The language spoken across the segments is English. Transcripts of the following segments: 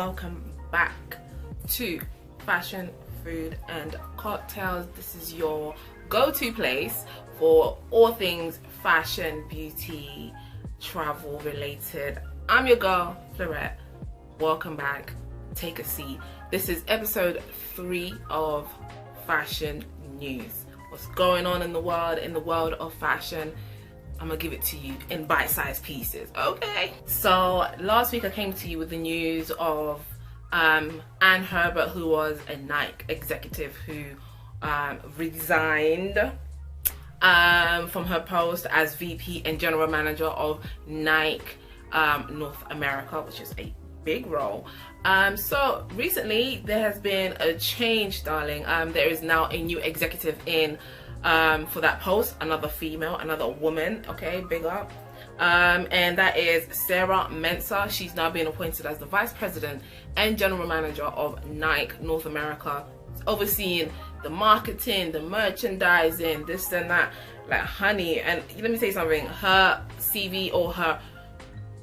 welcome back to Fashion, Food and Cocktails. This is your go-to place for all things fashion, beauty, travel related. I'm your girl, Florette. Welcome back. Take a seat. This is episode 3 of Fashion News. What's going on in the world of fashion? I'm gonna give it to you in bite-sized pieces, okay? So last week I came to you with the news of Anne Herbert, who was a Nike executive who resigned from her post as VP and General Manager of Nike North America, which is a big role. So recently there has been a change, darling. There is now a new executive in for that post, another female, another woman, okay, big up. And that is Sarah Mensah. She's now being appointed as the Vice President and General Manager of Nike North America, overseeing the marketing, the merchandising, this and that. Like, honey, and let me say something, her CV, or her,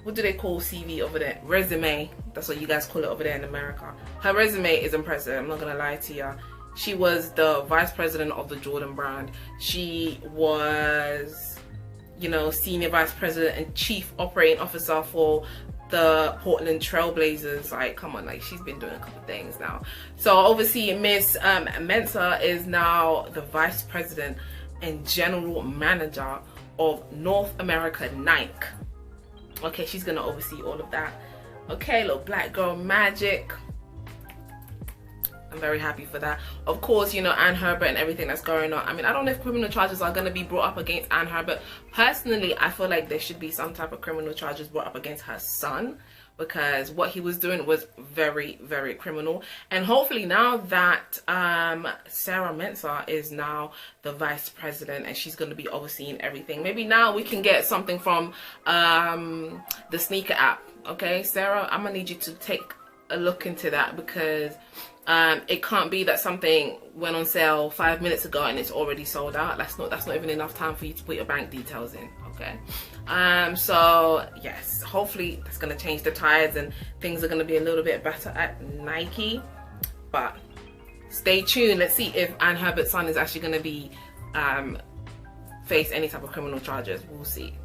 what do they call CV over there? Resume. That's what you guys call it over there in America. Her resume is impressive, I'm not gonna lie to you. She was the vice president of the Jordan brand. She was, you know, senior vice president and chief operating officer for the Portland Trailblazers. Like, come on, like, she's been doing a couple things now. So obviously Miss Mensah is now the vice president and general manager of North America Nike. Okay, she's gonna oversee all of that. Okay, little black girl magic. I'm very happy for that. Of course, you know, Anne Herbert and everything that's going on. I mean, I don't know if criminal charges are going to be brought up against Anne Herbert. Personally, I feel like there should be some type of criminal charges brought up against her son, because what he was doing was very, very criminal. And hopefully now that Sarah Mensah is now the vice president and she's going to be overseeing everything, maybe now we can get something from the sneaker app. Okay, Sarah, I'm going to need you to take a look into that, because it can't be that something went on sale 5 minutes ago and it's already sold out. That's not even enough time for you to put your bank details in. Okay, so yes, hopefully that's going to change the tides and things are going to be a little bit better at Nike. But stay tuned. Let's see if Anne Herbert's son is actually going to be face any type of criminal charges. We'll see.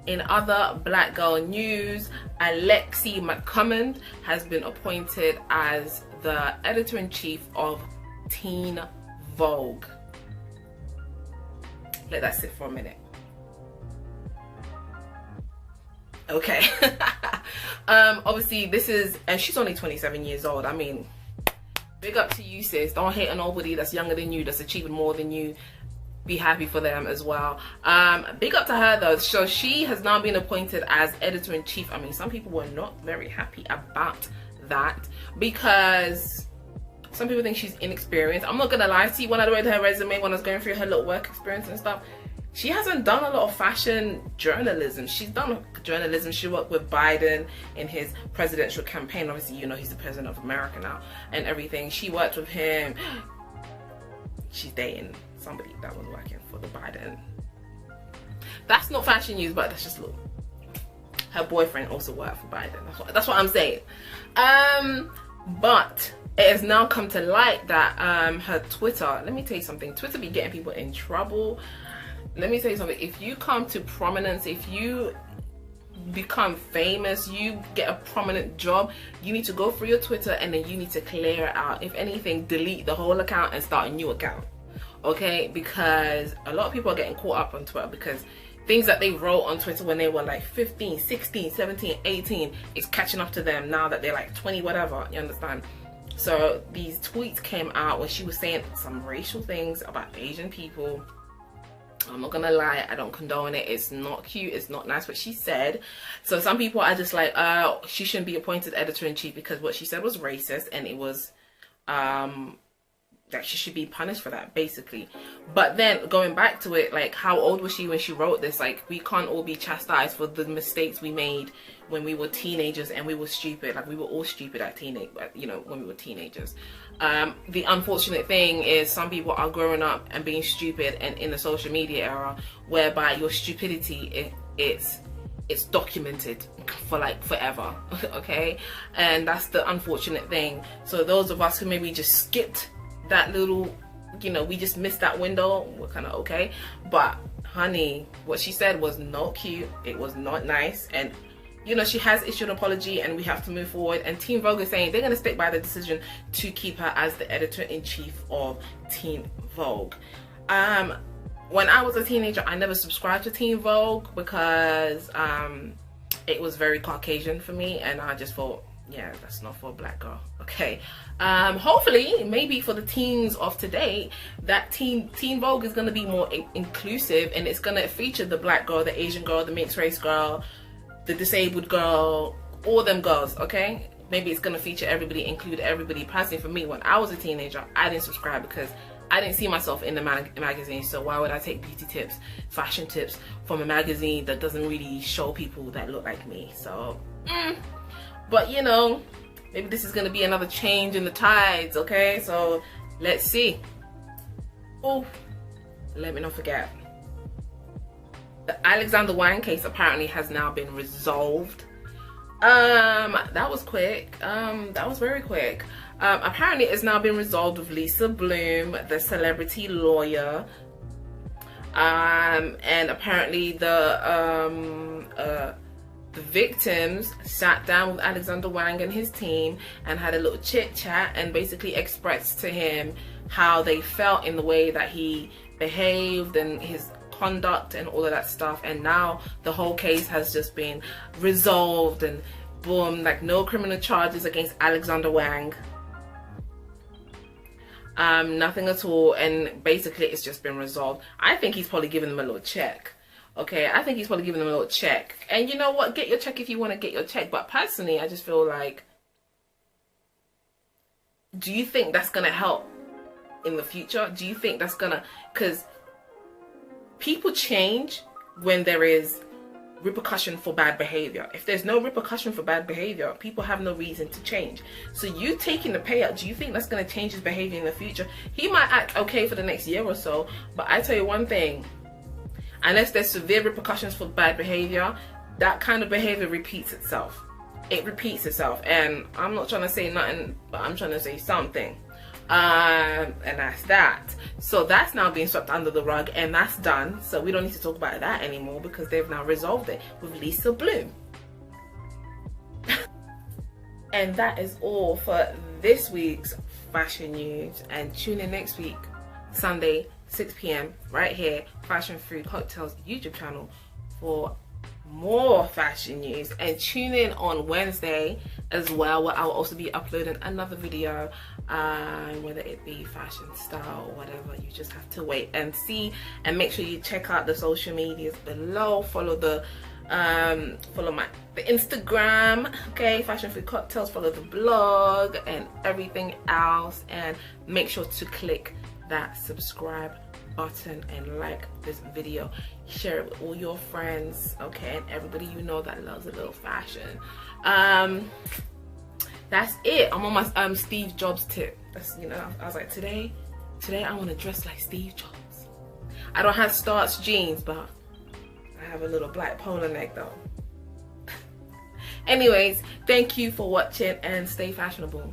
In other black girl news, Alexi McCummond has been appointed as the editor-in-chief of Teen Vogue. Let that sit for a minute. Okay. Obviously this is, and she's only 27 years old. I mean, big up to you, sis. Don't hate on nobody that's younger than you, that's achieving more than you. Be happy for them as well. Big up to her though. So she has now been appointed as editor-in-chief. I mean, some people were not very happy about that, because some people think she's inexperienced. I'm not gonna lie to you, when I read her resume, when I was going through her little work experience and stuff, she hasn't done a lot of fashion journalism. She's done journalism. She worked with Biden in his presidential campaign. Obviously, you know, he's the president of America now and everything. She worked with him. She's dating somebody that was working for the Biden. That's not fashion news, but that's just a little. Her boyfriend also worked for Biden. That's what I'm saying. But it has now come to light that her Twitter, let me tell you something, Twitter be getting people in trouble. Let me tell you something, if you come to prominence, if you become famous, you get a prominent job, you need to go through your Twitter and then you need to clear it out. If anything, delete the whole account and start a new account. Okay, because a lot of people are getting caught up on Twitter, because things that they wrote on Twitter when they were like 15, 16, 17, 18 is catching up to them now that they're like 20 whatever, you understand? So these tweets came out where she was saying some racial things about Asian people. I'm not gonna lie, I don't condone it. It's not cute, it's not nice what she said. So some people are just like, she shouldn't be appointed editor-in-chief because what she said was racist, and it was that she should be punished for that, basically. But then going back to it, like, how old was she when she wrote this? Like, we can't all be chastised for the mistakes we made when we were teenagers and we were stupid. Like, we were all stupid at you know, when we were teenagers. The unfortunate thing is some people are growing up and being stupid and in the social media era, whereby your stupidity, it's it's documented for like forever. Okay, and that's the unfortunate thing. So those of us who maybe just skipped that little, you know, we just missed that window, we're kind of okay. But honey, what she said was not cute, it was not nice, and you know, she has issued an apology and we have to move forward. And Team Vogue is saying they're going to stick by the decision to keep her as the editor-in-chief of Team Vogue. When I was a teenager, I never subscribed to Team Vogue because it was very Caucasian for me, and I just thought, yeah, that's not for a black girl. Okay, hopefully maybe for the teens of today, that Teen Vogue is going to be more inclusive, and it's going to feature the black girl, the Asian girl, the mixed race girl, the disabled girl, all them girls. Okay, maybe it's going to feature everybody, include everybody. Personally, for me, when I was a teenager, I didn't subscribe because I didn't see myself in the magazine. So why would I take beauty tips, fashion tips from a magazine that doesn't really show people that look like me? So but you know, maybe this is going to be another change in the tides. Okay, so let's see. Oh, let me not forget, the Alexander Wang case apparently has now been resolved. That was quick. That was very quick. Apparently it's now been resolved with Lisa Bloom, the celebrity lawyer. And apparently the victims sat down with Alexander Wang and his team and had a little chit chat and basically expressed to him how they felt in the way that he behaved and his conduct and all of that stuff. And now the whole case has just been resolved, and boom, like no criminal charges against Alexander Wang, nothing at all, and basically it's just been resolved. I think he's probably giving them a little check. Okay, I think he's probably giving them a little check, and you know what, get your check if you want to get your check. But personally, I just feel like, do you think that's gonna help in the future? Do you think that's gonna, because people change when there is repercussion for bad behavior. If there's no repercussion for bad behavior, people have no reason to change. So you taking the payout, do you think that's going to change his behavior in the future? He might act okay for the next year or so, but I tell you one thing, unless there's severe repercussions for bad behavior, that kind of behavior repeats itself. It repeats itself, and I'm not trying to say nothing, but I'm trying to say something. And that's that. So that's now being swept under the rug, and that's done. So we don't need to talk about that anymore because they've now resolved it with Lisa Bloom. And that is all for this week's fashion news, and tune in next week, Sunday, 6 p.m. right here, Fashion Food Cocktails YouTube channel, for more fashion news. And tune in on Wednesday as well, where I'll also be uploading another video, whether it be fashion, style, or whatever. You just have to wait and see, and make sure you check out the social medias below. Follow the Instagram, okay, Fashion Food Cocktails, follow the blog and everything else, and make sure to click that subscribe button and like this video, share it with all your friends, okay, and everybody you know that loves a little fashion. That's it. I'm on my Steve Jobs tip. That's, you know, I was like, today I want to dress like Steve Jobs. I don't have starched jeans, but I have a little black polo neck though. Anyways, thank you for watching, and stay fashionable.